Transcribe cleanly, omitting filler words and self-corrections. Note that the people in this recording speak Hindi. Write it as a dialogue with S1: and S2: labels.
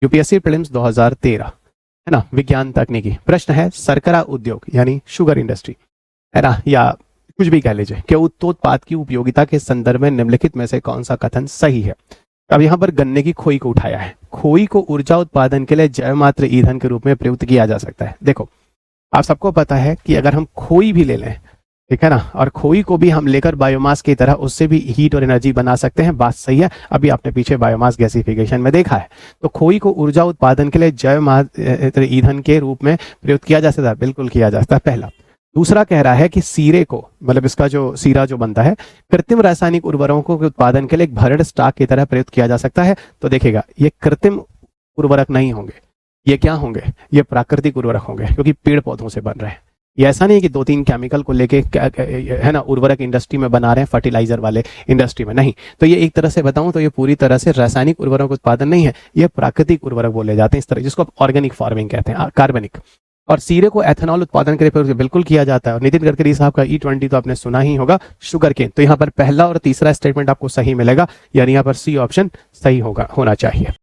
S1: यूपीएससी प्रीलिम्स 2013, है ना, विज्ञान तकनीकी। प्रश्न है शर्करा उद्योग यानी शुगर इंडस्ट्री, है ना, या कुछ भी कह लीजिए, कि उत्पाद की उपयोगिता के संदर्भ में निम्नलिखित में से कौन सा कथन सही है। अब यहाँ पर गन्ने की खोई को उठाया है। खोई को ऊर्जा उत्पादन के लिए जैव मात्र ईंधन के रूप में प्रयुक्त किया जा सकता है। देखो, आप सबको पता है कि अगर हम खोई भी ले लें, ठीक है ना, और खोई को भी हम लेकर बायोमास की तरह उससे भी हीट और एनर्जी बना सकते हैं, बात सही है। अभी आपने पीछे बायोमास गैसिफिकेशन में देखा है। तो खोई को ऊर्जा उत्पादन के लिए जैव मात्र ईंधन के रूप में प्रयुक्त किया जा सकता है, बिल्कुल किया जा सकता है, पहला। दूसरा कह रहा है कि सीरे को, मतलब इसका जो सीरा जो बनता है, कृत्रिम रासायनिक उर्वरकों के उत्पादन के लिए एक भरड़ स्टॉक की तरह प्रयुक्त किया जा सकता है। तो देखिएगा, ये कृत्रिम उर्वरक नहीं होंगे, ये क्या होंगे, ये प्राकृतिक उर्वरक होंगे, क्योंकि पेड़ पौधों से बन रहे हैं। ये ऐसा नहीं कि 2-3 केमिकल को लेके, है ना, उर्वरक इंडस्ट्री में बना रहे हैं, फर्टिलाइजर वाले इंडस्ट्री में नहीं। तो ये एक तरह से बताऊं तो ये पूरी तरह से रासायनिक उर्वरक उत्पादन नहीं है, ये प्राकृतिक उर्वरक बोले जाते हैं, इस तरह, जिसको ऑर्गेनिक फार्मिंग कहते हैं, कार्बनिक। और सीरे को एथेनॉल उत्पादन के लिए बिल्कुल किया जाता है। और नितिन गडकरी साहब का E20 तो आपने सुना ही होगा, शुगर केन। तो यहाँ पर पहला और तीसरा स्टेटमेंट आपको सही मिलेगा, यानी यहाँ पर सी ऑप्शन सही होगा, होना चाहिए।